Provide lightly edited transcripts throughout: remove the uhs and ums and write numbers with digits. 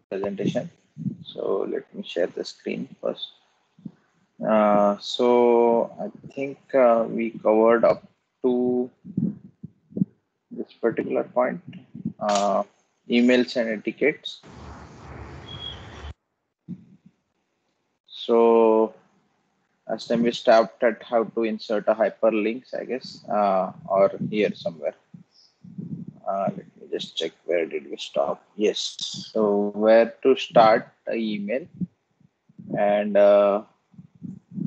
presentation. So let me share the screen first. So I think we covered up to this particular point, uh, emails and etiquettes. So last time we stopped at how to insert a hyperlinks, I guess, or here somewhere. Let me just check where did we stop. Yes. So where to start the email and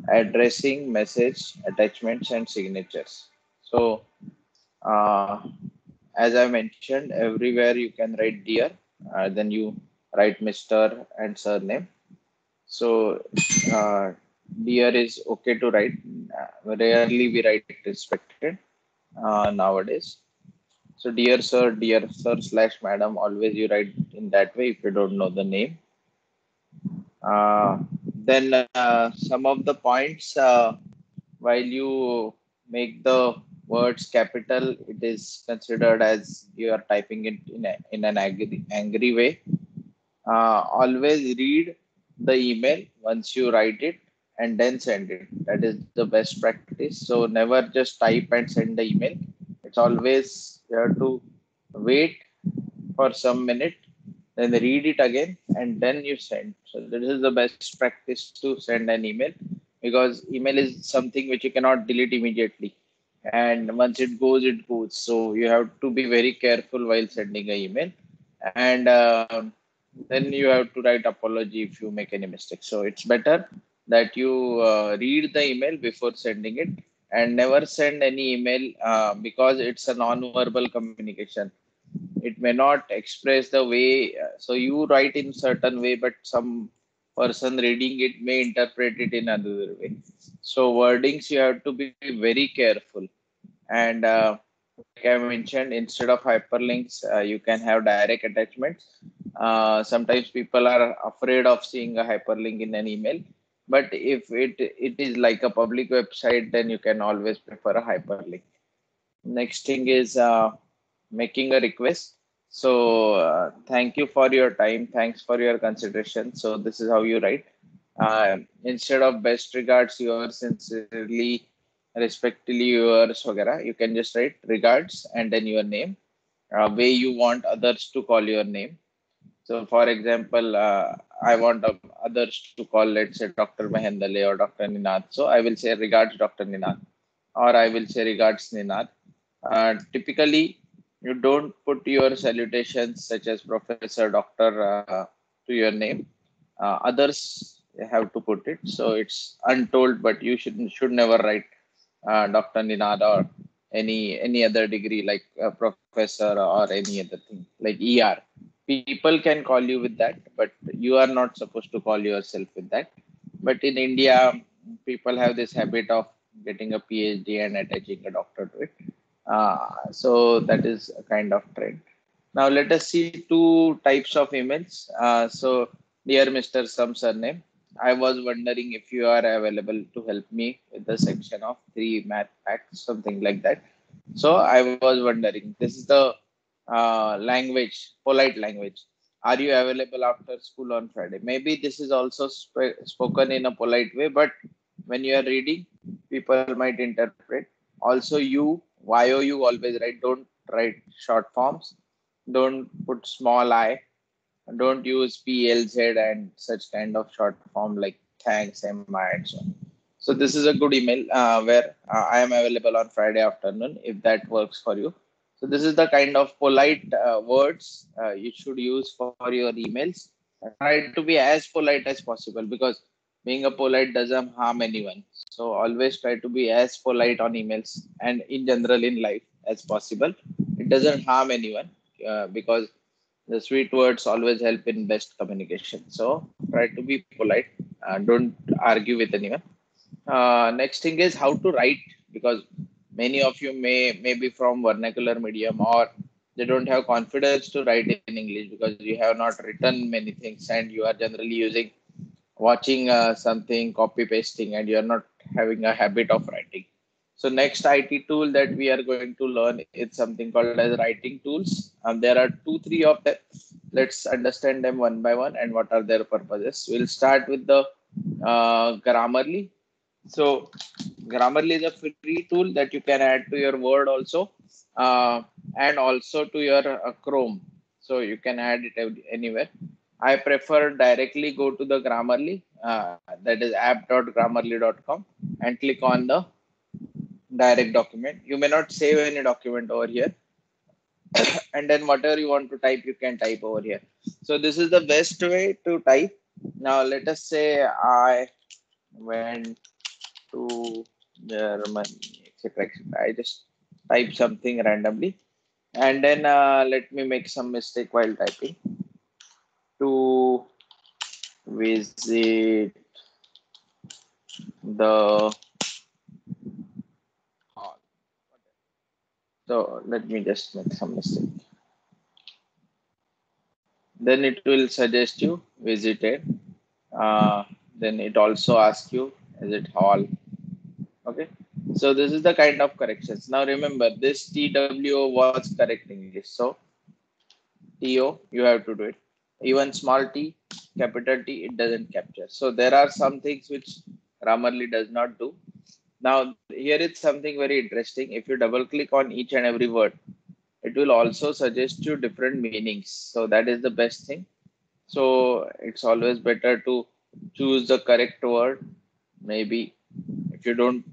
addressing message attachments and signatures. So uh, as I mentioned, everywhere you can write dear, then you write Mr. and surname. So uh, dear is okay to write. Rarely we write respected nowadays. So dear sir slash madam, always you write in that way if you don't know the name. Then some of the points, while you make the words capital, it is considered as you are typing it in an angry way. Always read the email once you write it and then send it. That is the best practice. So never just type and send the email. It's always you have to wait for some minute, then read it again, and then you send. So this is the best practice to send an email, because email is something which you cannot delete immediately. And once it goes, it goes. So you have to be very careful while sending an email. And then you have to write apology if you make any mistake. So it's better that you read the email before sending it, and never send any email because it's a non-verbal communication. It may not express the way, so you write in certain way, but some person reading it may interpret it in another way. So wordings you have to be very careful. And like I mentioned, instead of hyperlinks, you can have direct attachments. Sometimes people are afraid of seeing a hyperlink in an email, but if it is like a public website, then you can always prefer a hyperlink. Next thing is making a request. So thank you for your time. Thanks for your consideration. So this is how you write. Instead of best regards, yours sincerely, respectfully yours, वगैरह, you can just write regards and then your name, way you want others to call your name. So, for example, I want others to call, let's say, Dr. Mahendale or Dr. Ninath. So, I will say regards Dr. Ninath, or I will say regards Ninath. Typically, you don't put your salutations such as Professor, Doctor to your name. Others have to put it. So, it's untold, but you should never write Dr. Ninath or any other degree like professor or any other thing like ER. People can call you with that, but you are not supposed to call yourself with that. But in India, people have this habit of getting a PhD and attaching a doctor to it. So that is a kind of trend. Now let us see two types of emails. So dear Mr. Some surname, I was wondering if you are available to help me with the section of 3 math facts, something like that. So I was wondering, this is the language, polite language. Are you available after school on Friday? Maybe this is also spoken in a polite way, but when you are reading, people might interpret. Also, you always write. Don't write short forms. Don't put small I. Don't use PLZ and such kind of short form like thanks, MI, and so on. So this is a good email where I am available on Friday afternoon if that works for you. So this is the kind of polite words you should use for your emails. Try to be as polite as possible, because being a polite doesn't harm anyone. So always try to be as polite on emails and in general in life as possible. It doesn't harm anyone because the sweet words always help in best communication. So try to be polite. Don't argue with anyone. Next thing is how to write, because many of you may be from vernacular medium, or they don't have confidence to write in English because you have not written many things and you are generally using watching something, copy pasting, and you're not having a habit of writing. So next IT tool that we are going to learn is something called as writing tools. There are three of them. Let's understand them one by one and what are their purposes. We'll start with the Grammarly. So Grammarly is a free tool that you can add to your Word also, and also to your Chrome. So you can add it anywhere. I prefer directly go to the Grammarly, that is app.grammarly.com, and click on the direct document. You may not save any document over here, and then whatever you want to type, you can type over here. So this is the best way to type. Now let us say I went to Germany, etc., etc. I just type something randomly, and then let me make some mistake while typing. To visit the hall. So let me just make some mistake. Then it will suggest you visited. Then it also asks you, is it hall? Okay. So this is the kind of corrections. Now remember, this TWO was correct English. So TO, you have to do it. Even small t, capital T, it doesn't capture. So there are some things which Grammarly does not do. Now here is something very interesting. If you double click on each and every word, it will also suggest you different meanings. So that is the best thing. So it's always better to choose the correct word. Maybe if you don't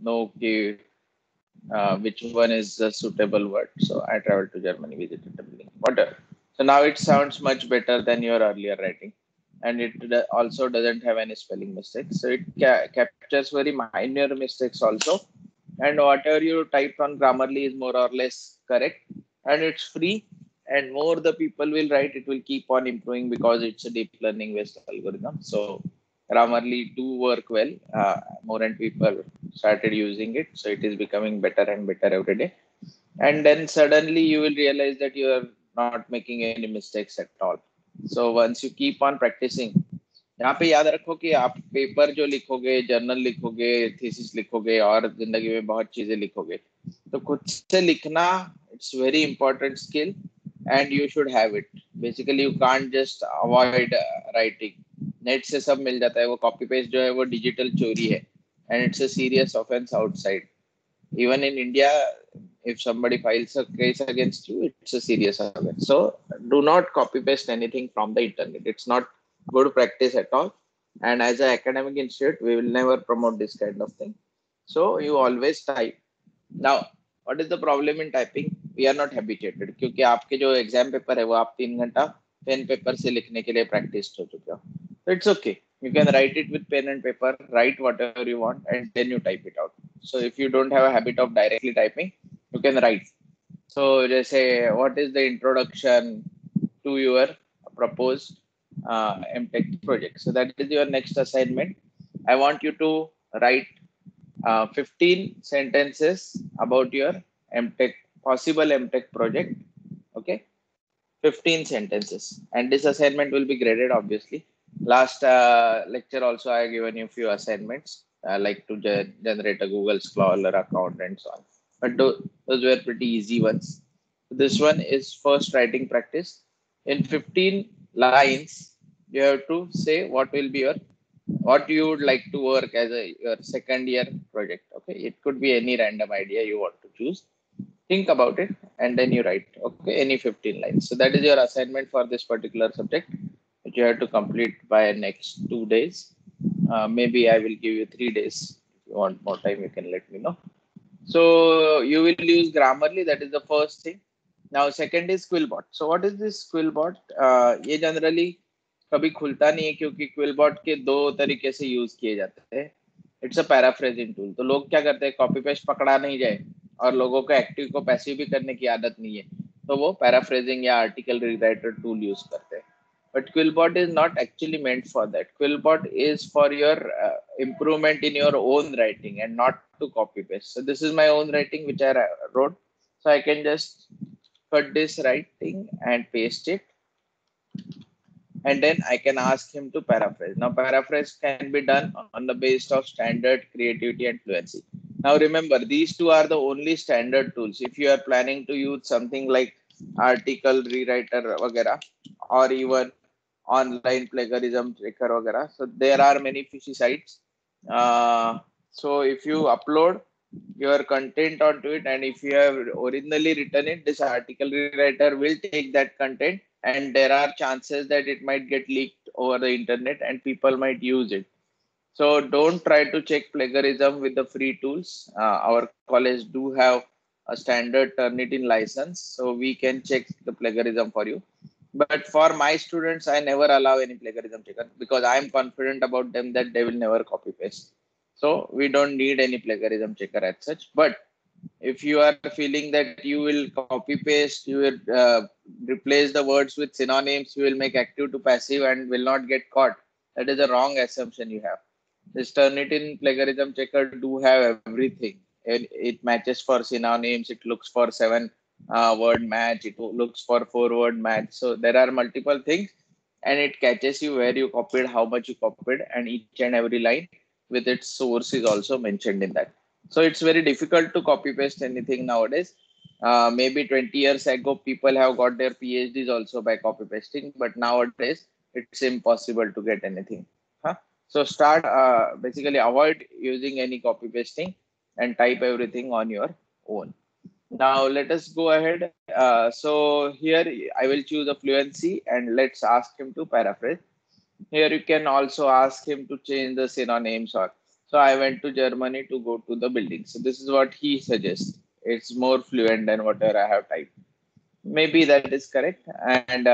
know which one is the suitable word. So I traveled to Germany, visited the building, whatever. So now it sounds much better than your earlier writing, and it also doesn't have any spelling mistakes. So it captures very minor mistakes also, and whatever you typed on Grammarly is more or less correct, and it's free. And more the people will write, it will keep on improving because it's a deep learning based algorithm. So Grammarly do work well. More and people started using it, so it is becoming better and better every day. And then suddenly you will realize that you are not making any mistakes at all. So once you keep on practicing, यहाँ पे याद रखो कि आप paper जो लिखोगे, journal लिखोगे, thesis लिखोगे और जिंदगी में बहुत चीजें लिखोगे, तो खुद से लिखना, it's very important skill and you should have it. Basically you can't just avoid writing. Net से सब मिल जाता है, वो कॉपी पेस्ट जो है वो डिजिटल चोरी है, and it's a serious offense outside. Even in India, if somebody files a case against you, it's a serious offense. So do not copy paste anything from the internet. It's not good practice at all. And as an academic institute, we will never promote this kind of thing. So you always type. Now, what is the problem in typing? We are not habituated, क्योंकि आपके जो exam paper है वो आप 3 घंटा pen paper से लिखने के लिए प्रैक्टिस हो चुके हो. So it's okay. You can write it with pen and paper, write whatever you want, and then you type it out. So if you don't have a habit of directly typing, you can write. So just say, what is the introduction to your proposed MTech project? So that is your next assignment. I want you to write 15 sentences about your MTech, possible MTech project. Okay, 15 sentences. And this assignment will be graded, obviously. Last lecture also I have given you a few assignments, like to generate a Google Scholar account and so on. But those were pretty easy ones. This one is first writing practice. In 15 lines, you have to say what you would like to work as your second year project. Okay, it could be any random idea you want to choose. Think about it and then you write. Okay, any 15 lines. So that is your assignment for this particular subject, which you have to complete by next 2 days. Maybe I will give you 3 days. If you want more time, you can let me know. So you will use Grammarly. That is the first thing. Now second is Quillbot. So what is this Quillbot? ये generally कभी खुलता नहीं है, क्योंकि Quillbot के दो तरीके से यूज किए जाते हैं. It's a paraphrasing tool. तो लोग क्या करते हैं, कॉपी पेस्ट पकड़ा नहीं जाए और लोगों को एक्टिव को पैसिव भी करने की आदत नहीं है, तो वो पैराफ्रेजिंग या आर्टिकल रीराइटर टूल यूज करते हैं. But Quillbot is not actually meant for that. Quillbot is for your improvement in your own writing and not to copy paste. So this is my own writing which I wrote. So I can just cut this writing and paste it. And then I can ask him to paraphrase. Now paraphrase can be done on the basis of standard, creativity and fluency. Now remember, these two are the only standard tools. If you are planning to use something like article rewriter वगैरह, or even online plagiarism checker वगैरह, so there are many fishy sites. So if you upload your content onto it, and if you have originally written it, this article rewriter will take that content, and there are chances that it might get leaked over the internet and people might use it. So don't try to check plagiarism with the free tools. Our college do have a standard Turnitin license, so we can check the plagiarism for you. But for my students, I never allow any plagiarism checker because I am confident about them that they will never copy paste. So we don't need any plagiarism checker as such. But if you are feeling that you will copy paste, you will replace the words with synonyms, you will make active to passive and will not get caught. That is a wrong assumption you have. This Turnitin plagiarism checker do have everything. It matches for synonyms. It looks for 7 word match. It looks for 4 word match. So there are multiple things, and it catches you where you copied, how much you copied, and each and every line with its source is also mentioned in that. So it's very difficult to copy paste anything nowadays. Maybe 20 years ago, people have got their PhDs also by copy pasting, but nowadays it's impossible to get anything. Huh? So start basically avoid using any copy pasting and type everything on your own. Now let us go ahead. So here I will choose a fluency and let's ask him to paraphrase. Here you can also ask him to change the synonyms or so I went to Germany to go to the building. So this is what he suggests. It's more fluent than whatever I have typed. Maybe that is correct. And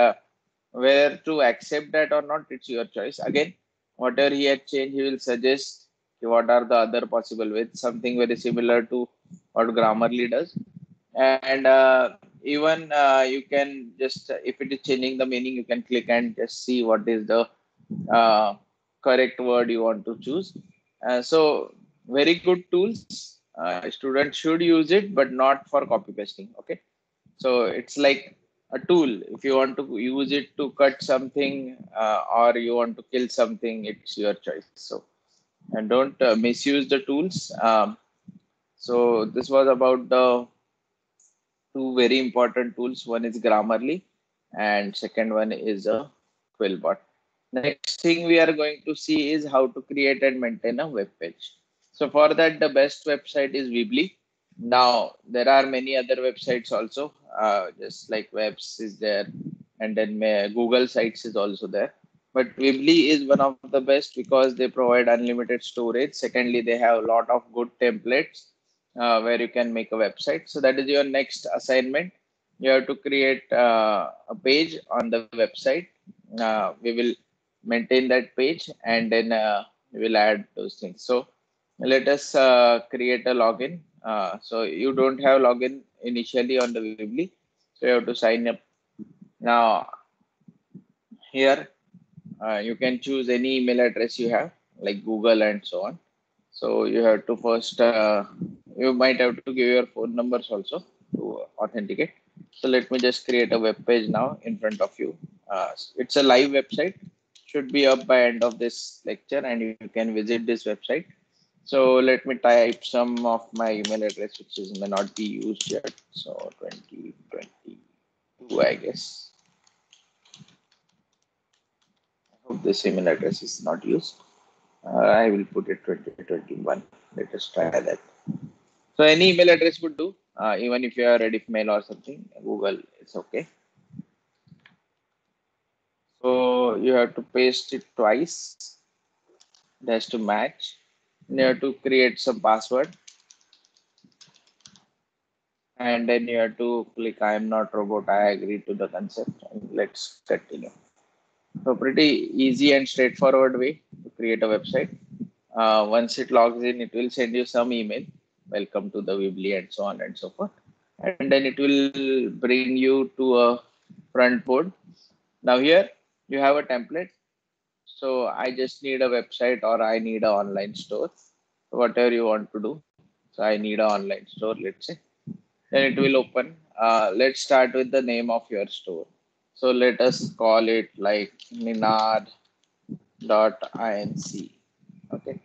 whether to accept that or not, it's your choice. Again, whatever he had changed, he will suggest what are the other possible ways. Something very similar to what Grammarly does. And even you can just, if it is changing the meaning, you can click and just see what is the uh, correct word you want to choose. So very good tools. Students should use it, but not for copy pasting. Okay. So it's like a tool. If you want to use it to cut something or you want to kill something, it's your choice. So and don't misuse the tools. So this was about the two very important tools. One is Grammarly, and second one is a Quillbot. Next thing we are going to see is how to create and maintain a web page. So for that, the best website is Weebly. Now there are many other websites also, just like Webs is there, and then Google Sites is also there. But Weebly is one of the best because they provide unlimited storage. Secondly, they have a lot of good templates where you can make a website. So that is your next assignment. You have to create a page on the website. We will maintain that page and then we will add those things. So let us create a login. So you don't have login initially on the Weebly. So you have to sign up. Now here you can choose any email address you have like Google and so on. So you have to first, you might have to give your phone numbers also to authenticate. So let me just create a web page now in front of you. It's a live website, should be up by end of this lecture and you can visit this website. So let me type some of my email address, which is may not be used yet. So 2022, I guess. I hope this email address is not used. I will put it 2021. Let us try that. So any email address would do, even if you are Rediff mail or something, Google, it's okay. So you have to paste it twice. It has to match. You have to create some password. And then you have to click I am not robot, I agree to the concept. And let's continue. So pretty easy and straightforward way to create a website. Once it logs in, it will send you some email. Welcome to the Weebly and so on and so forth. And then it will bring you to a front board. Now here you have a template. So I just need a website or I need an online store. So whatever you want to do. So I need an online store, let's say. Then it will open. Let's start with the name of your store. So let us call it like Ninad.inc. Okay.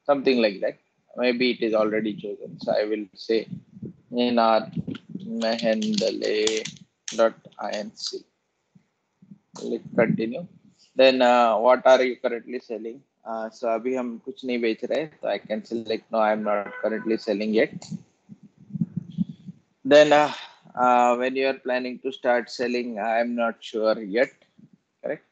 Something like that. maybe it is already chosen. So I will say Ninad Mehendale.inc. Click continue. Then what are you currently selling? So अभी हम कुछ नहीं बेच रहे, तो I can select no, I am not currently selling yet. Then when you are planning to start selling, I am not sure yet. Correct.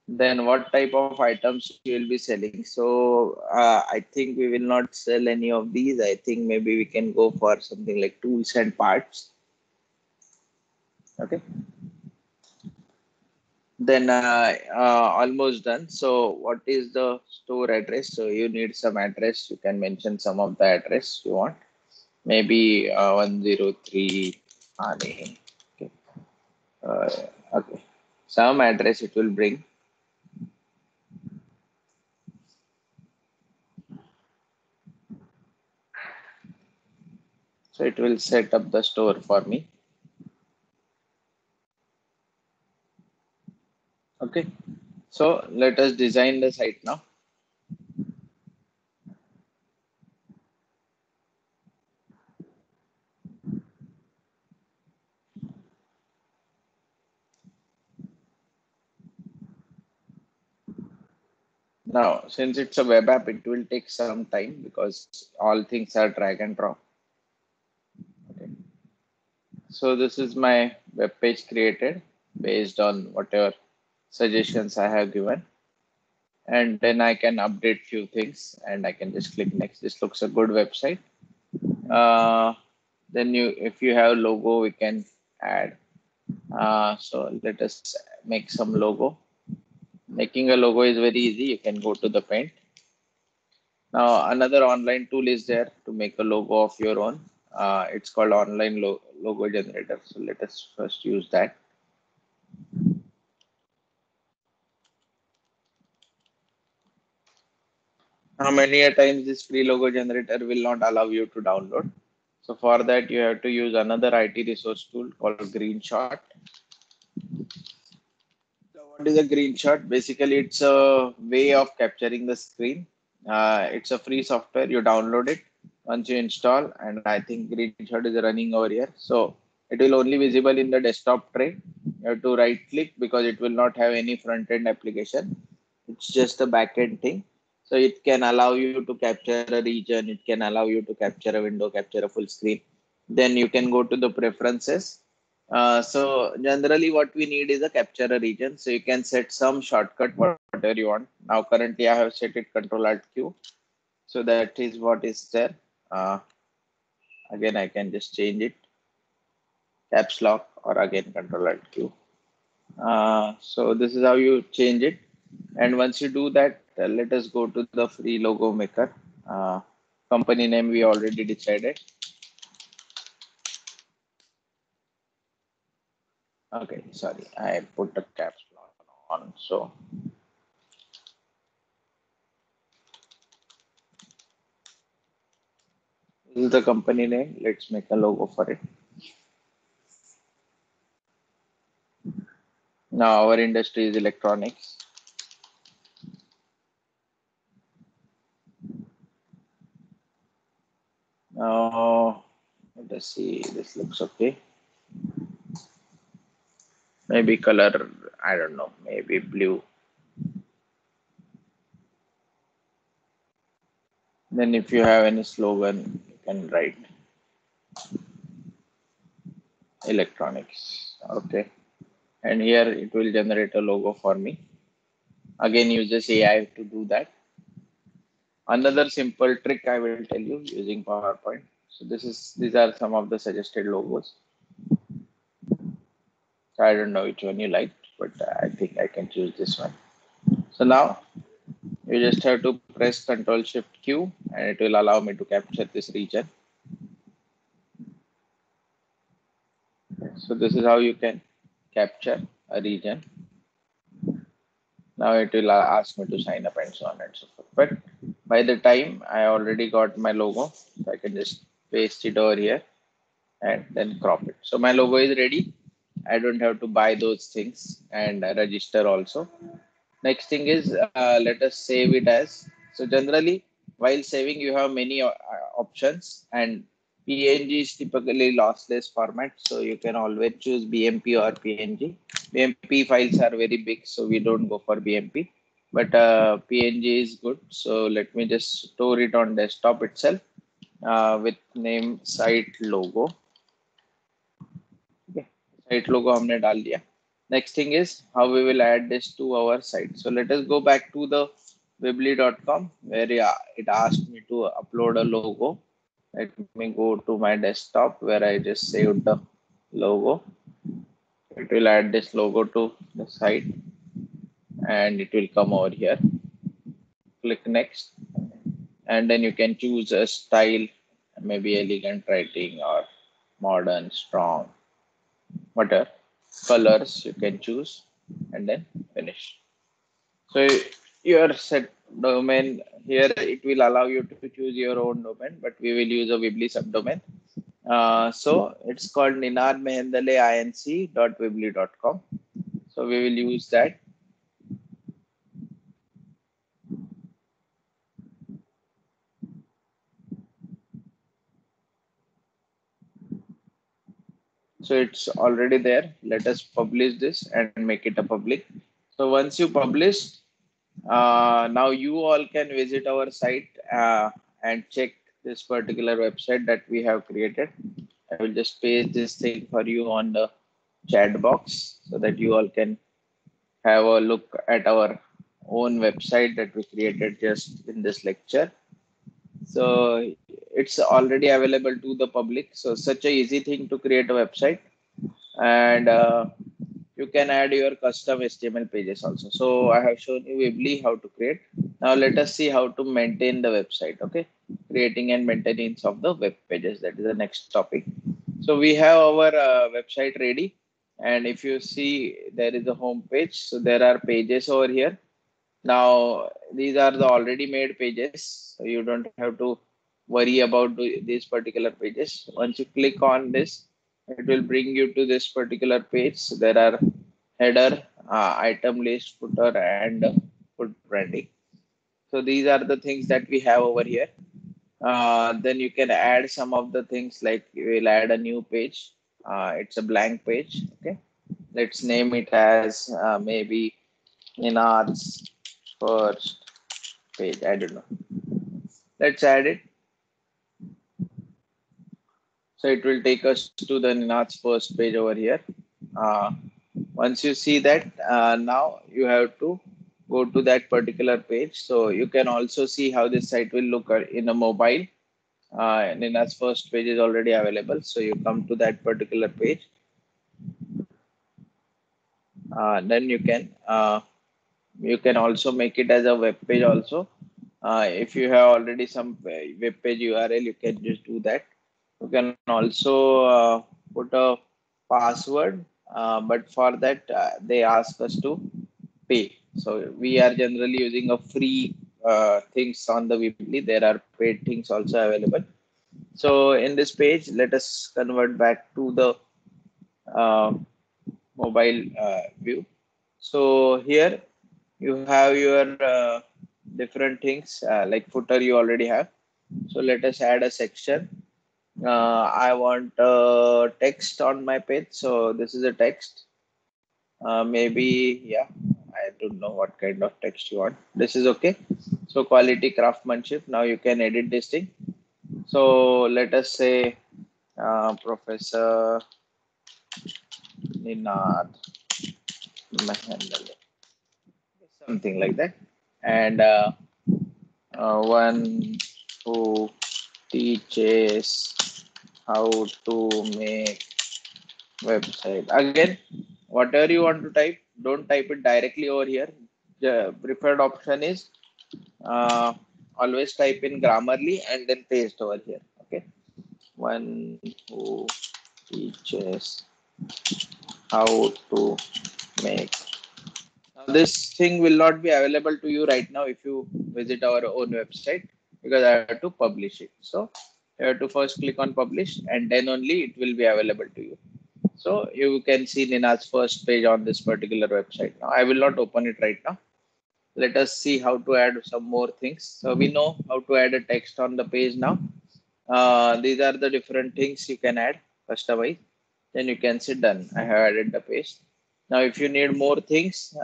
Then what type of items you will be selling? So I think we will not sell any of these. I think maybe we can go for something like tools and parts. Okay. Then almost done. So what is the store address? So you need some address. You can mention some of the address you want. Maybe 103 Thane. Okay. Okay. Some address it will bring. So it will set up the store for me. Okay. So let us design the site now. Now, since it's a web app, it will take some time because all things are drag and drop. Okay. So this is my web page created based on whatever suggestions I have given. And then I can update few things and I can just click next. This looks a good website. Then if you have logo, we can add. So let us make some logo. Making a logo is very easy. You can go to the paint. Now another online tool is there to make a logo of your own. It's called online logo generator. So let us first use that. How many a times this free logo generator will not allow you to download. So for that, you have to use another IT resource tool called Greenshot. So what is a Greenshot? Basically, it's a way of capturing the screen. It's a free software. You download it once you install, and I think Greenshot is running over here. So it will only visible in the desktop tray. You have to right click because it will not have any front end application. It's just a back end thing. So it can allow you to capture a region. It can allow you to capture a window, capture a full screen. Then you can go to the preferences. So generally what we need is a capture a region. So you can set some shortcut, whatever you want. Now currently I have set it Control Alt Q. So that is what is there. Again, I can just change it. Caps lock or again Control Alt Q. So this is how you change it. And once you do that, let us go to the free logo maker. Company name we already decided. Okay, sorry, I put the caps lock on. So this is the company name. Let's make a logo for it. Now our industry is electronics. Now let us see. This looks okay. Maybe color. I don't know. Maybe blue. Then if you have any slogan, you can write electronics. Okay. And here it will generate a logo for me. Again, uses AI to do that. Another simple trick I will tell you using PowerPoint. So these are some of the suggested logos. So I don't know which one you like, but I think I can choose this one. So now you just have to press Control Shift Q and it will allow me to capture this region. So this is how you can capture a region. Now it will ask me to sign up and so on and so forth. But by the time I already got my logo, so I can just paste it over here and then crop it. So my logo is ready. I don't have to buy those things and register also. Next thing is let us save it as. So generally while saving, you have many options, and PNG is typically lossless format, so you can always choose BMP or PNG. BMP files are very big, so we don't go for BMP, but PNG is good. So let me just store it on desktop itself with name site logo. Okay. Site logo हमने डाल दिया. Next thing is how we will add this to our site. So let us go back to the weebly.com where it asked me to upload a logo. Let me go to my desktop where I just saved the logo. It will add this logo to the site and it will come over here. Click next, and then you can choose a style, maybe elegant writing or modern, strong, whatever colors you can choose, and then finish. So your set domain here, it will allow you to choose your own domain, but we will use a Weebly subdomain. So it's called ninadmehendaleinc.weebly.com. So we will use that. So it's already there. Let us publish this and make it a public. So once you publish, now you all can visit our site and check this particular website that we have created. I will just paste this thing for you on the chat box so that you all can have a look at our own website that we created just in this lecture. So it's already available to the public. So such a easy thing to create a website, and you can add your custom HTML pages also. So I have shown you Weebly how to create. Now let us see how to maintain the website. Okay, creating and maintenance of the web pages. That is the next topic. So we have our website ready, and if you see, there is a home page. So there are pages over here. Now these are the already made pages, so you don't have to worry about these particular pages. Once you click on this, it will bring you to this particular page. So there are header, item list, footer, and foot branding. So these are the things that we have over here. Then you can add some of the things, like we'll add a new page. It's a blank page. Okay, let's name it as maybe Ninad's first page. I don't know. Let's add it. So it will take us to the Ninad's first page over here. Once you see that, now you have to go to that particular page. So you can also see how this site will look in a mobile. Ninad's first page is already available. So you come to that particular page. Then you can also make it as a web page also. If you have already some web page URL, you can just do that. You can also put a password, but for that they ask us to pay. So we are generally using a free things on the Weebly. There are paid things also available. So in this page, let us convert back to the uh, mobile view. So here you have your different things like footer you already have. So let us add a section. I want text on my page. So this is a text. Maybe, yeah, I don't know what kind of text you want. This is okay. So quality craftsmanship. Now you can edit this thing. So let us say Professor Ninad Mehendale, something like that. And one who teaches how to make website. Again, whatever you want to type, don't type it directly over here. The preferred option is always type in Grammarly and then paste over here. Okay, one who teaches how to make. Now, this thing will not be available to you right now if you visit our own website, because I have to publish it. So you have to first click on publish, and then only it will be available to you. So you can see Ninad's first page on this particular website. Now I will not open it right now. let us see how to add some more things. So we know how to add a text on the page now. These are the different things you can add, customize. Then you can say done. I have added the page. Now, if you need more things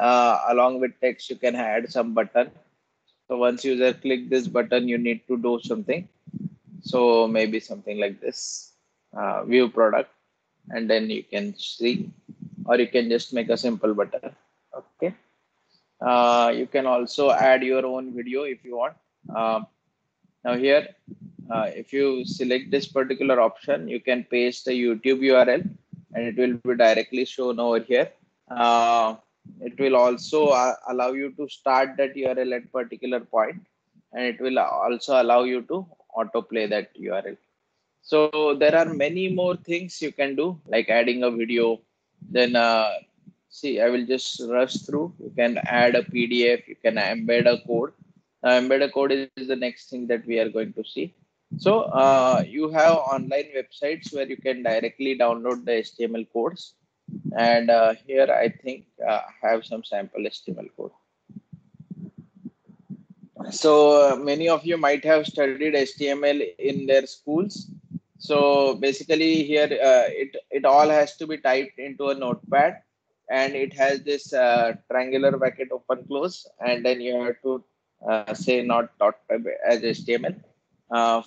along with text, you can add some button. So once user click this button, you need to do something. So maybe something like this, view product, and then you can see, or you can just make a simple button. Okay. You can also add your own video if you want. Now here, if you select this particular option, you can paste the YouTube URL and it will be directly shown over here. It will also allow you to start that URL at particular point, and it will also allow you to autoplay that URL. So there are many more things you can do, like adding a video. Then see, I will just rush through. You can add a PDF. You can embed a code. Embed a code is the next thing that we are going to see. So you have online websites where you can directly download the HTML codes. And here I think I have some sample HTML code. So many of you might have studied HTML in their schools. So basically here it all has to be typed into a notepad, and it has this triangular bracket open close, and then you have to say not dot as HTML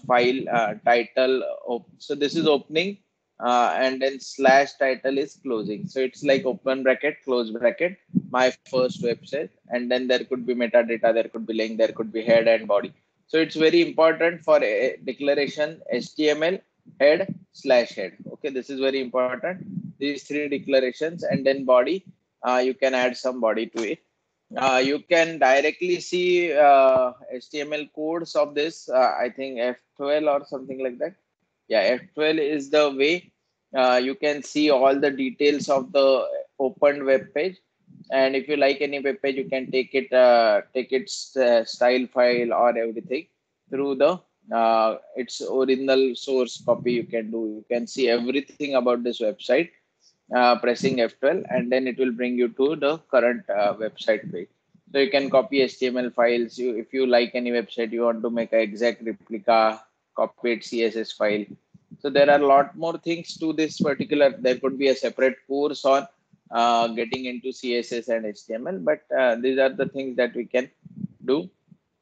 file title. So this is opening, and then slash title is closing. So it's like open bracket, close bracket, my first website, and then there could be metadata, there could be link, there could be head and body. So it's very important for a declaration HTML head slash head. Okay, this is very important. These three declarations, and then body, you can add some body to it. You can directly see HTML codes of this. I think F12 or something like that. Yeah, F12 is the way you can see all the details of the opened web page. And if you like any web page, you can take its style file or everything through the its original source copy. You can do. You can see everything about this website pressing F12, and then it will bring you to the current website page. So you can copy HTML files. If you like any website, you want to make an exact replica, copy it CSS file. So there are a lot more things to this particular. There could be a separate course on getting into CSS and HTML, but these are the things that we can do.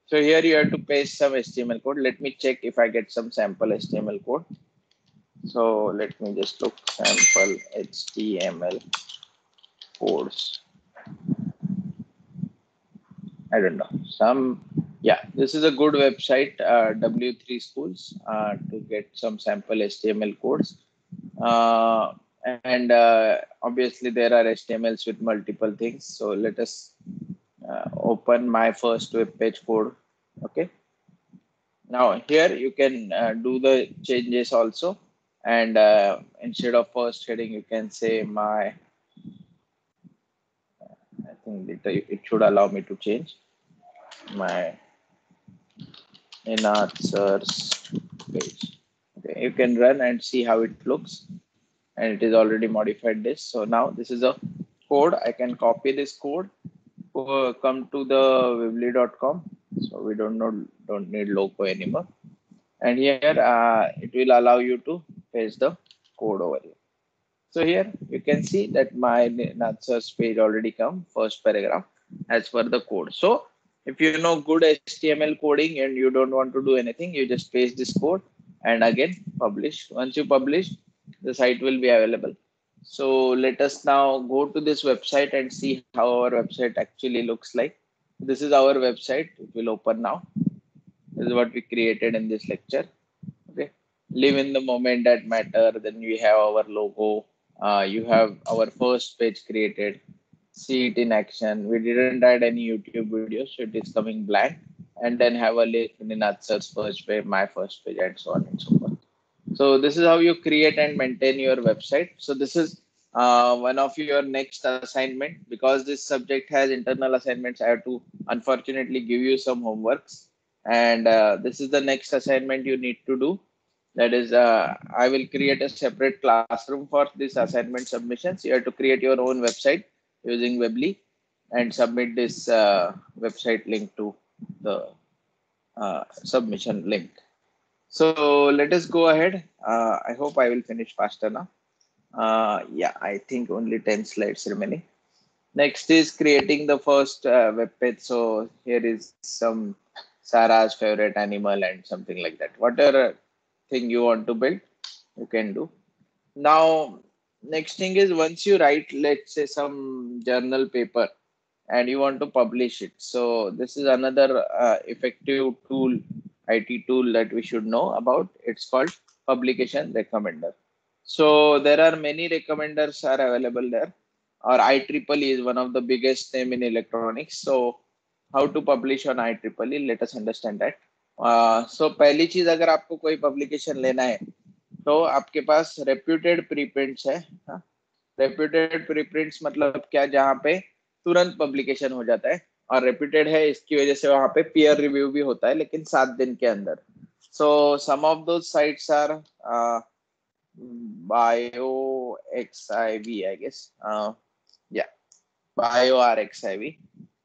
So here you have to paste some HTML code. Let me check if I get some sample HTML code. So let me just look sample HTML codes. I don't know. Yeah, this is a good website, W3 Schools, to get some sample HTML codes. And obviously there are HTMLs with multiple things. So let us open my first web page code. Okay. Now here you can do the changes also. And instead of first heading, you can say my, I think it should allow me to change my Ninad sir's page. Okay, you can run and see how it looks, and it is already modified this. So now this is a code. I can copy this code, come to the weebly.com. So we don't need logo anymore. And here it will allow you to paste the code over here. So here you can see that my answers page already come first paragraph as per the code. So if you know good HTML coding and you don't want to do anything, you just paste this code and again publish. Once you publish, the site will be available. So let us now go to this website and see how our website actually looks like. This is our website. It will open now. This is what we created in this lecture. Okay, live in the moment that matter. Then we have our logo. You have our first page created. See it in action. We didn't add any YouTube videos, so it is coming blank. And then have a link in Atsar's first page, my first page, and so on and so forth. So this is how you create and maintain your website. So this is one of your next assignment. Because this subject has internal assignments, I have to unfortunately give you some homeworks. And this is the next assignment you need to do. That is, I will create a separate classroom for this assignment submissions. You have to create your own website using Weebly. and submit this website link to the submission link. So let us go ahead. I hope I will finish faster now. Yeah, I think only 10 slides remaining. Next is creating the first web page. So here is some Sarah's favorite animal and something like that. Whatever thing you want to build, you can do. Now, next thing is once you write, let's say some journal paper and you want to publish it. So this is another effective tool, IT tool that we should know about. It's called publication recommender. So there are many recommenders are available there, or IEEE is one of the biggest name in electronics. So how to publish on IEEE, let us understand that. So पहली चीज, अगर आपको कोई publication लेना है तो आपके पास reputed प्रीप्रिंट्स है. रेप्यूटेड प्रीप्रिंट्स मतलब क्या, जहाँ पे तुरंत पब्लिकेशन हो जाता है, और रेप्यूटेड है इसकी वजह से वहाँ पे पीयर रिव्यू भी होता है, लेकिन 7 दिन के अंदर. So some of those sites are BioXIV, I guess. Yeah, BioRxiv.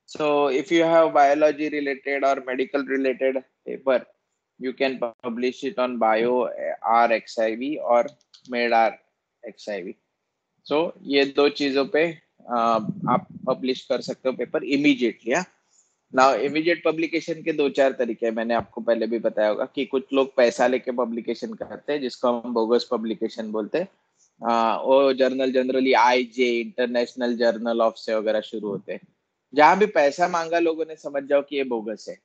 So if you have biology related or medical related paper, you can publish it on BioRxiv or MedRxiv. So ये दो चीजों पे आप पब्लिश कर सकते हो paper immediately. Now immediate publication के 2-4 तरीके हैं. मैंने आपको पहले भी बताया होगा कि कुछ लोग पैसा लेके पब्लिकेशन करते हैं, जिसको हम बोगस पब्लिकेशन बोलते हैं. वो journal generally IJ, international journal of से वगैरह शुरू होते हैं. जहां भी पैसा मांगा लोगों ने, समझ जाओ कि ये बोगस है.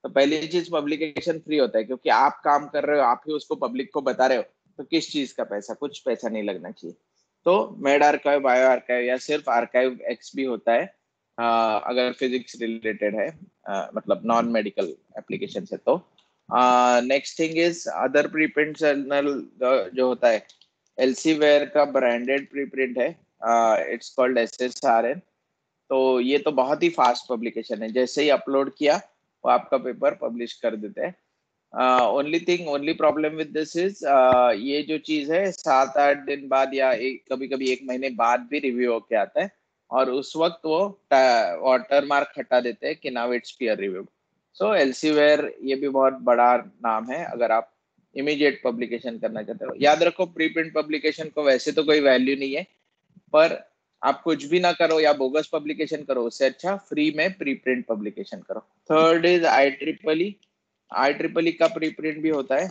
तो पहली चीज, पब्लिकेशन फ्री होता है, क्योंकि आप काम कर रहे हो, आप ही उसको पब्लिक को बता रहे हो, तो किस चीज का पैसा, कुछ पैसा नहीं लगना चाहिए. तो मेड आर्काइव, बायो आर्काइव या सिर्फ आर्काइव एक्स भी होता है अगर फिजिक्स रिलेटेड है, मतलब नॉन मेडिकल एप्लीकेशन है. तो next thing is other preprint journal जो होता है. एल्सीवेयर का ब्रांडेड प्रीप्रिंट है, इट्स कॉल्ड SSRN. तो ये तो बहुत ही फास्ट पब्लिकेशन है, जैसे ही अपलोड किया वो आपका पेपर पब्लिश कर देते हैं. Only problem with this is, ये जो चीज है 7-8 दिन बाद या कभी कभी 1 महीने बाद भी रिव्यू होके आता है, और उस वक्त वो वाटर मार्क हटा देते हैं कि नाउ इट्स पीयर रिव्यूड. सो एल्सीवेयर ये भी बहुत बड़ा नाम है अगर आप इमीडिएट पब्लिकेशन करना चाहते हो. याद रखो, प्रीप्रिंट पब्लिकेशन को वैसे तो कोई वैल्यू नहीं है, पर आप कुछ भी ना करो या बोगस पब्लिकेशन करो, उससे अच्छा फ्री में प्रीप्रिंट पब्लिकेशन करो. थर्ड इज IEEE का प्रीप्रिंट भी होता है.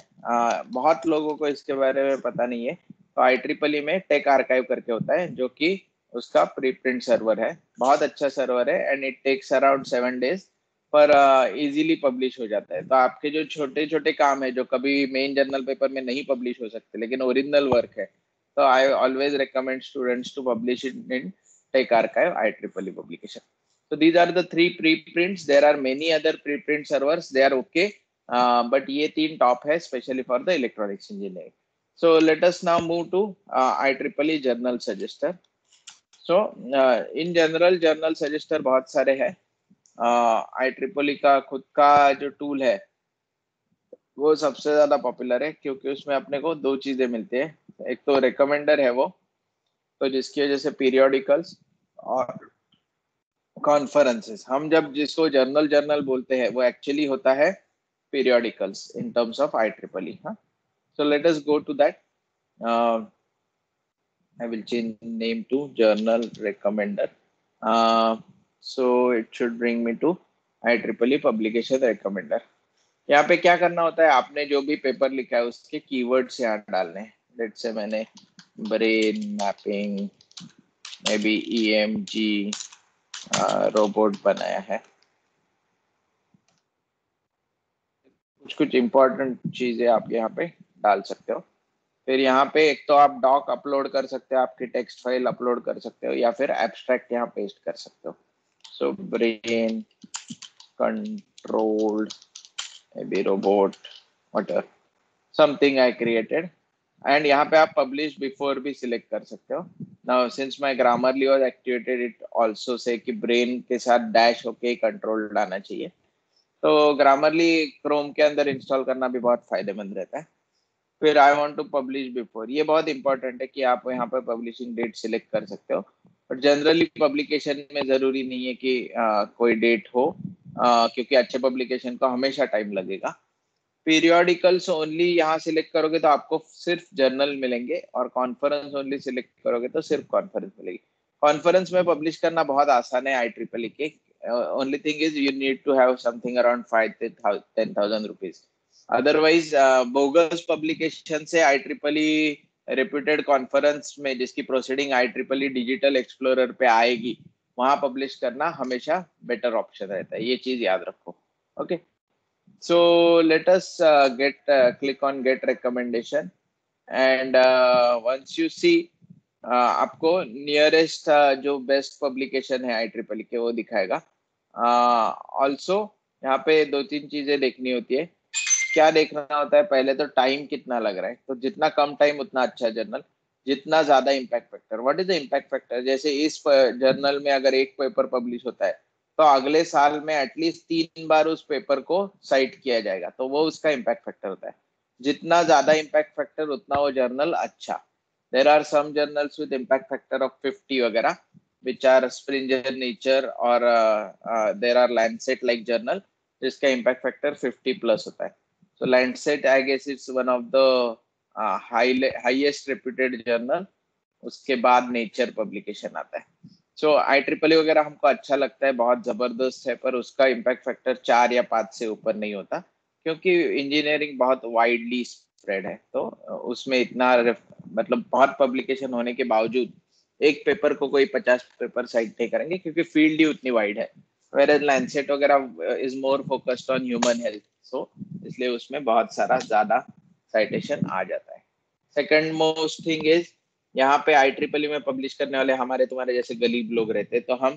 बहुत लोगों को इसके बारे में पता नहीं है. तो IEEE में टेक आर्काइव करके होता है, जो कि उसका प्रीप्रिंट सर्वर है. बहुत अच्छा सर्वर है, and it takes around 7 days, पर इजीली पब्लिश हो जाता है. तो आपके जो छोटे छोटे काम है, जो कभी मेन जर्नल पेपर में नहीं पब्लिश हो सकते लेकिन ओरिजिनल वर्क है, so I always recommend students to publish it in Tech Archive IEEE publication. So these are the 3 preprints. There are many other preprint servers. They are okay, but ये 3 top है, especially for the electronics engineering. So let us now move to IEEE Journal Suggester. So in general, Journal Suggester बहुत सारे हैं. IEEE का खुद का जो tool है वो सबसे ज्यादा पॉपुलर है, क्योंकि उसमें अपने को 2 चीजें मिलती है. एक तो रिकमेंडर है वो, तो जिसकी वजह से पीरियोडिकल्स और कॉन्फ्रेंसेस, हम जब जिसको जर्नल बोलते हैं वो एक्चुअली होता है periodicals in terms of IEEE. So let us go to that. I will change name to journal recommender. So it should bring me to IEEE publication recommender. यहाँ पे क्या करना होता है, आपने जो भी पेपर लिखा है उसके कीवर्ड्स यहाँ डालने हैं. लेट्स से मैंने brain mapping, may be EMG robot बनाया है. कुछ इंपॉर्टेंट चीजें आप यहाँ पे डाल सकते हो. फिर यहाँ पे एक तो आप डॉक अपलोड कर सकते हो, आपकी टेक्स्ट फाइल अपलोड कर सकते हो, या फिर एब्स्ट्रैक्ट यहाँ पेस्ट कर सकते हो. So brain controlled, maybe robot, whatever, something I created, and यहाँ पे आप publish before भी select कर सकते हो. Now since my Grammarly was activated, it also say कि brain के साथ dash होके control आना चाहिए. तो Grammarly Chrome के अंदर इंस्टॉल करना भी बहुत फायदेमंद रहता है. फिर I want to publish before, ये बहुत इंपॉर्टेंट है कि आप यहाँ पे पब्लिशिंग डेट सिलेक्ट कर सकते हो. बट जनरली पब्लिकेशन में जरूरी नहीं है कि कोई डेट हो, क्योंकि अच्छे पब्लिकेशन को हमेशा टाइम लगेगा। पीरियोडिकल्स ओनली यहाँ सिलेक्ट करोगे तो आपको सिर्फ जर्नल मिलेंगे, और कॉन्फ्रेंस ओनली सिलेक्ट करोगे तो सिर्फ कॉन्फ्रेंस मिलेगी। कॉन्फ्रेंस में पब्लिश करना बहुत आसान है IEEE के। Only thing is you need to have something around 5-10,000 rupees. Otherwise bogus publication से IEEE रेप्यूटेड कॉन्फ्रेंस में जिसकी प्रोसीडिंग IEEE डिजिटल एक्सप्लोरर पे आएगी, वहां पब्लिश करना हमेशा बेटर ऑप्शन रहता है, ये चीज याद रखो। Okay, so let us click on get recommendation, and once you see आपको नियरेस्ट जो बेस्ट पब्लिकेशन है IEEE के वो दिखाएगा। ऑल्सो यहाँ पे दो तीन चीजें देखनी होती है। क्या देखना होता है, पहले तो टाइम कितना लग रहा है, तो जितना कम टाइम उतना अच्छा जर्नल, जितना ज्यादा impact factor. What is the impact factor? जैसे इस जर्नल में अगर एक पेपर पब्लिश होता है तो अगले साल में एटलीस्ट 3 बार उस पेपर को साइट किया जाएगा, तो वो उसका इम्पैक्ट फैक्टर होता है। जितना ज्यादा इम्पैक्ट फैक्टर उतना वो जर्नल अच्छा। There are some journals with impact factor of 50 वगैरह, विच आर स्प्रिंजर नेचर, और there are Landsat like journal जिसका इम्पैक्ट फैक्टर 50+ होता है। So Lancet, I guess it's one of the highest reputed journal. उसके बाद nature publication आता है। सो IEEE वगैरह हमको अच्छा लगता है, बहुत जबरदस्त है, पर उसका इम्पैक्ट फैक्टर 4 या 5 से ऊपर नहीं होता, क्योंकि इंजीनियरिंग बहुत वाइडली स्प्रेड है। तो उसमें इतना मतलब बहुत पब्लिकेशन होने के बावजूद एक पेपर को कोई 50 पेपर साइट नहीं करेंगे, क्योंकि फील्ड ही उतनी वाइड है। वेयर लैंडसेट वगैरह is more focused on human health, so इसलिए उसमें बहुत सारा ज्यादा साइटेशन आ जाता है। सेकंड मोस्ट थिंग इज, यहाँ पे IEEE में पब्लिश करने वाले हमारे तुम्हारे जैसे गरीब लोग रहते, तो हम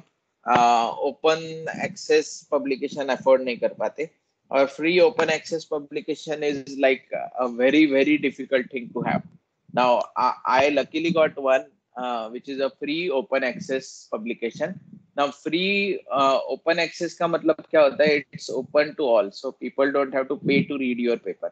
ओपन एक्सेस पब्लिकेशन अफोर्ड नहीं कर पाते, और free open access publication is like a very very difficult thing to have. Now I luckily got one which is a free open access publication. Now free open access का मतलब क्या होता है? It's open to all, so people don't have to pay to read your paper.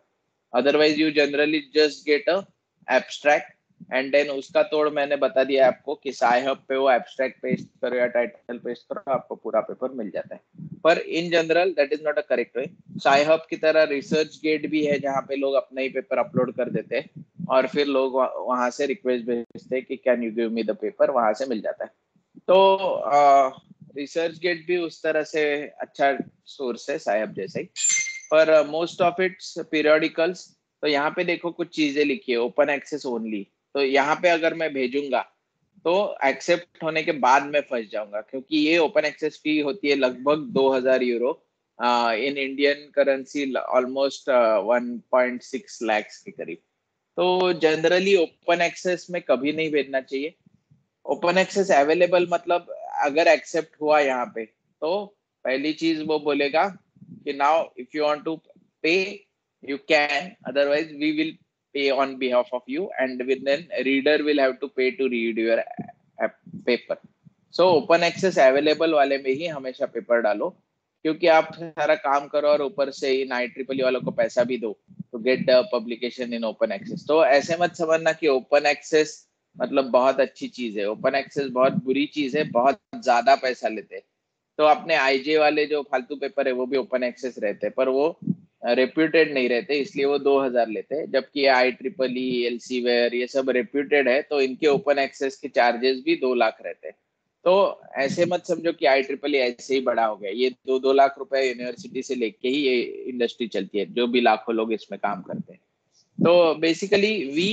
Otherwise you generally just get a abstract, and then उसका तोड़ मैंने बता दिया आपको कि SciHub पे वो एब्स्ट्रैक्ट पेस्ट करो या टाइटल पेस्ट करो, आपको पूरा पेपर मिल जाता है। पर in general that is not a correct way. SciHub की तरह रिसर्च गेट भी है जहाँ पे लोग अपना ही पेपर अपलोड कर देते हैं, और फिर लोग वहां से रिक्वेस्ट भेजते हैं कि can you give me the paper, वहां से मिल जाता है। तो रिसर्च गेट भी उस तरह से अच्छा सोर्स है SciHub जैसे ही, पर मोस्ट ऑफ इट्स पीरियोडिकल्स। तो यहाँ पे देखो कुछ चीजें लिखी है, ओपन एक्सेस ओनली। तो यहाँ पे अगर मैं भेजूंगा तो एक्सेप्ट होने के बाद मैं फंस जाऊंगा, क्योंकि ये ओपन एक्सेस फी होती है लगभग 2,000 euro, in Indian currency almost 1.6 lakh के करीब। तो जनरली ओपन एक्सेस में कभी नहीं भेजना चाहिए। ओपन एक्सेस अवेलेबल मतलब अगर एक्सेप्ट हुआ यहाँ पे, तो पहली चीज वो बोलेगा कि now if you want to pay you can, otherwise we will pay on behalf of you, and then reader will have to pay to read your paper. So open access available वाले में ही हमेशा paper डालो, क्योंकि आप सारा काम करो और ऊपर से इन IEEE वालों को पैसा भी दो तो get the publication in open access. तो ऐसे मत समझना कि ओपन एक्सेस मतलब बहुत अच्छी चीज है। ओपन एक्सेस बहुत बुरी चीज है, बहुत ज्यादा पैसा लेते हैं। तो अपने IJ वाले जो फालतू पेपर है वो भी ओपन एक्सेस रहते हैं, पर वो रेप्यूटेड नहीं रहते, इसलिए वो 2,000 लेते हैं। जबकि IEEE, एल्सीवेयर ये सब रेप्यूटेड है, तो इनके ओपन एक्सेस के चार्जेस भी 2 लाख रहते हैं। तो ऐसे मत समझो कि IEEE ऐसे ही बड़ा हो गया। ये 2-2 लाख रुपए यूनिवर्सिटी से लेके ही ये इंडस्ट्री चलती है, जो भी लाखों लोग इसमें काम करते हैं। तो basically we,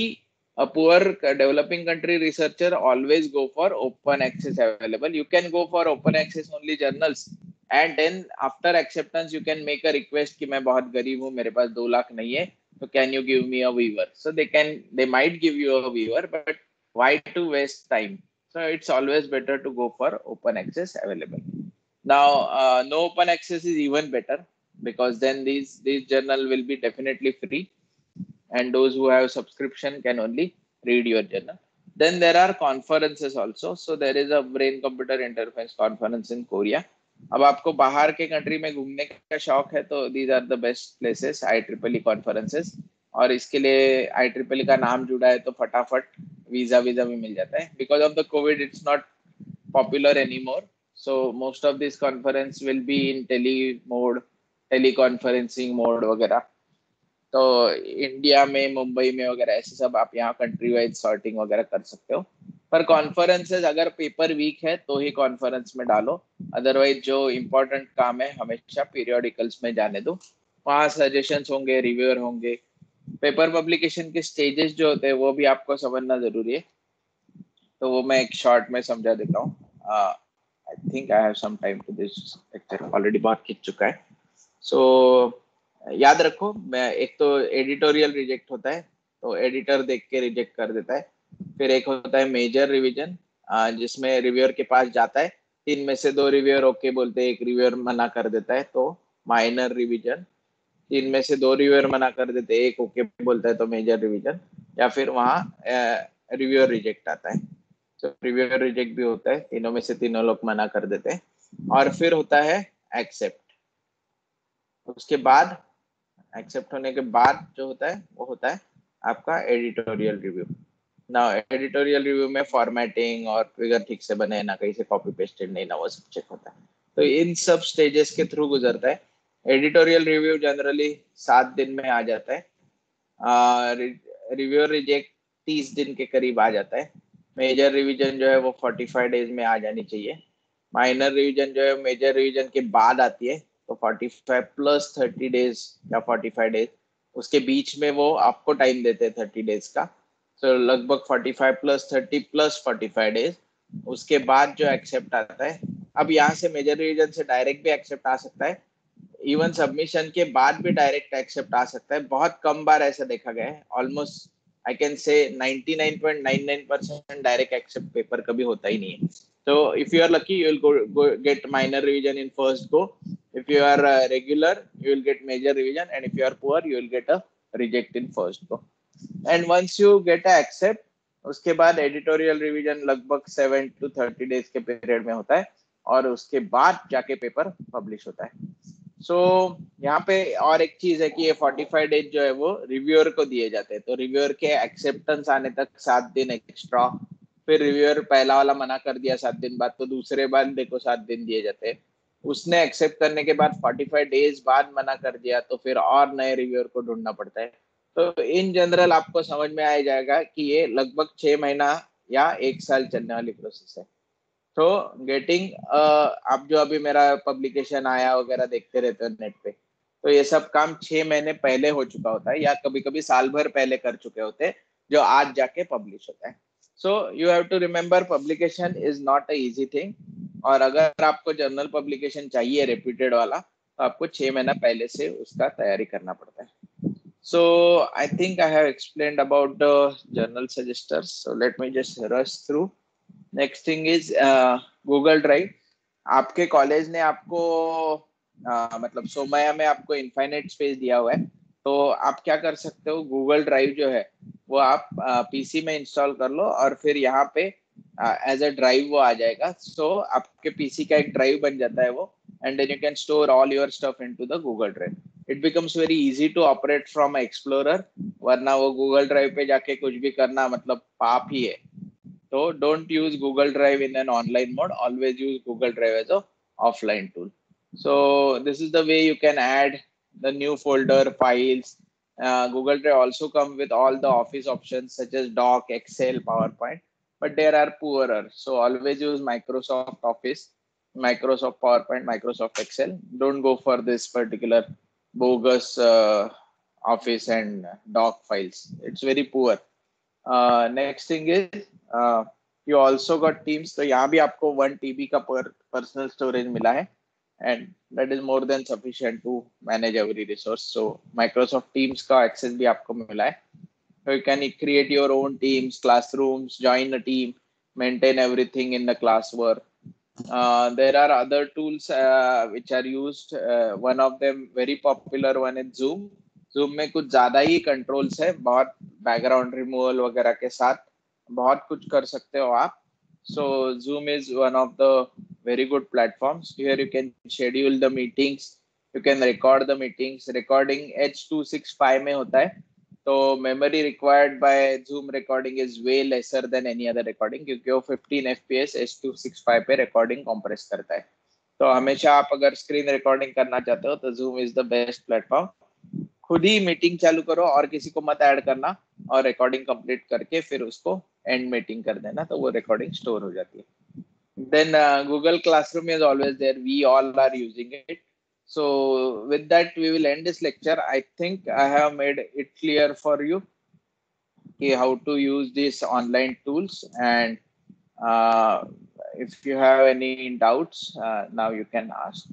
a poor developing country researcher, always go for open access available. You can go for open access only journals, and then after acceptance you can make a request कि मैं बहुत गरीब हूँ, मेरे पास 2 लाख नहीं है, तो can you give me a waiver? So they might give you a waiver, but why to waste time? So it's always better to go for open access available. Now no open access is even better, because then these journal will be definitely free, and those who have subscription can only read your journal. Then there are conferences also. So there is a brain computer interface conference in Korea. अब आपको बाहर के country में घूमने का शौक है तो these are the best places, IEEE conferences। और इसके लिए IEEE का नाम जुड़ा है तो फटाफट वीजा भी मिल जाता है। Because of the Covid it's not popular anymore. So most of these conference will be in tele mode, teleconferencing mode वगैरह. तो इंडिया में मुंबई में वगैरह ऐसे सब आप यहाँ कंट्री वाइज सॉर्टिंग वगैरह कर सकते हो. पर कॉन्फ्रेंसेज अगर पेपर वीक है तो ही कॉन्फ्रेंस में डालो, अदरवाइज जो इम्पोर्टेंट काम है हमेशा पीरियोडिकल्स में जाने दो. वहाँ सजेशंस होंगे, रिव्यूअर होंगे. पेपर पब्लिकेशन के स्टेजेस जो होते हैं वो भी आपको समझना जरूरी है. तो वो मैं एक शॉर्ट में समझा देता हूँ. I think I have some time to this lecture, already बहुत खींच चुका है. सो याद रखो, मैं एक तो एडिटोरियल रिजेक्ट होता है, तो एडिटर देख के रिजेक्ट कर देता है. फिर एक होता है मेजर रिवीजन, जिसमें रिव्यूअर के पास जाता है, 3 में से 2 रिव्यूअर ओके बोलते हैं, एक रिव्यूअर मना कर देता है, तो माइनर रिवीजन. 3 में से 2 रिव्यूअर मना कर देते हैं, एक ओके बोलता है, तो मेजर रिवीजन. या फिर वहाँ रिव्यूअर रिजेक्ट आता है. तो रिव्यूअर रिजेक्ट भी होता है, तीनों में से तीनों लोग मना कर देते हैं. और फिर होता है एक्सेप्ट. उसके बाद एक्सेप्ट होने के बाद जो होता है वो होता है आपका एडिटोरियल रिव्यू. ना एडिटोरियल रिव्यू में फॉर्मेटिंग और फिगर ठीक से बने ना, कहीं से कॉपी पेस्टेड नहीं ना, वो सब चेक होता है. तो इन सब स्टेजेस के थ्रू गुजरता है. एडिटोरियल रिव्यू जनरली 7 दिन में आ जाता है. रिव्यू रिजेक्ट 30 दिन के करीब आ जाता है. मेजर रिवीजन जो है वो 45 डेज में आ जानी चाहिए. माइनर रिवीजन जो है मेजर रिवीजन के बाद आती है, तो 45 प्लस 30 डेज या 45 डेज, उसके बीच में वो आपको टाइम देते हैं 30 डेज का. तो लगभग 45 प्लस 30 प्लस 45 डेज. उसके बाद जो एक्सेप्ट आता है, अब यहाँ से मेजर रिवीजन से डायरेक्ट भी एक्सेप्ट आ सकता है, इवन सबमिशन के बाद भी डायरेक्ट एक्सेप्ट आ सकता है. बहुत कम बार ऐसा देखा गया है. Almost I can say 99.99% direct accept paper कभी होता ही नहीं है. So if you are lucky, you will go get minor revision in first go. If you are regular, you will get major revision, and if you are poor, you will get a reject in first go. And once you get a accept, उसके बाद editorial revision लगभग 7 to 30 days के period में होता है, और उसके बाद जाके पेपर पब्लिश होता है. सो यहाँ पे और एक चीज है कि ये 45 डेज जो है वो रिव्यूअर को दिए जाते हैं. तो रिव्यूअर के एक्सेप्टेंस आने तक 7 दिन एक्स्ट्रा. फिर रिव्यूअर पहला वाला मना कर दिया 7 दिन बाद, तो दूसरे बार देखो 7 दिन दिए जाते हैं. उसने एक्सेप्ट करने के बाद 45 डेज बाद मना कर दिया, तो फिर और नए रिव्यूअर को ढूंढना पड़ता है. तो इन जनरल आपको समझ में आ जाएगा कि ये लगभग 6 महीना या 1 साल चलने वाली प्रोसेस है. तो गेटिंग आप जो अभी मेरा पब्लिकेशन आया वगैरह देखते रहते हो नेट पे, तो ये सब काम 6 महीने पहले हो चुका होता है, या कभी कभी साल भर पहले कर चुके होते हैं, जो आज जाके पब्लिश होता है. So you have to remember, publication is not a easy thing. और अगर आपको जर्नल पब्लिकेशन चाहिए रेप्यूटेड वाला, तो आपको 6 महीना पहले से उसका तैयारी करना पड़ता है. So I think I have explained about the journal suggesters. So let me just rush through. Next thing is Google drive. आपके कॉलेज ने आपको मतलब सोमया में आपको इनफाइनाइट स्पेस दिया हुआ है, तो आप क्या कर सकते हो, गूगल ड्राइव जो है वो आप पीसी में इंस्टॉल कर लो, और फिर यहाँ पे एज अ ड्राइव वो आ जाएगा. सो आपके पीसी का एक ड्राइव बन जाता है वो, and then you can store all your stuff into the Google drive. It becomes very easy to operate from explorer. वरना वो गूगल ड्राइव पे जाके कुछ भी करना मतलब पाप ही है. So don't use Google Drive in an online mode. Always use Google Drive as a offline tool. So this is the way you can add the new folder files. Google Drive also come with all the office options such as Doc, Excel, PowerPoint, but there are poorer. So always use Microsoft Office, Microsoft PowerPoint, Microsoft Excel. Don't go for this particular bogus Office and Doc files. It's very poor. Next thing is you also got teams. तो यहाँ भी आपको 1 TB का personal storage मिला है, and that is more than sufficient to manage every resource. So Microsoft Teams का access भी आपको मिला है. So you can create your own teams, classrooms, join a team, maintain everything in the classwork. There are other tools which are used. One of them very popular one is Zoom. Zoom में कुछ ज्यादा ही controls है, बहुत background removal वगैरह के साथ बहुत कुछ कर सकते हो आप. So Zoom is one of the very good platforms. Here you can schedule the meetings, you can record the meetings. Recording H265 में होता है. तो memory required by zoom recording is way lesser than any other recording, क्योंकि वो 15 fps H.265 पे recording compress करता है। तो हमेशा आप अगर स्क्रीन रिकॉर्डिंग करना चाहते हो तो zoom is the best platform. खुद ही मीटिंग चालू करो और किसी को मत ऐड करना, और रिकॉर्डिंग कंप्लीट करके फिर उसको एंड मीटिंग कर देना, तो वो रिकॉर्डिंग स्टोर हो जाती है। Then Google Classroom is always there. We all are using it. So with that, we will end this lecture. I think I have made it clear for you how to use these online tools. And if you have any doubts, now you can ask.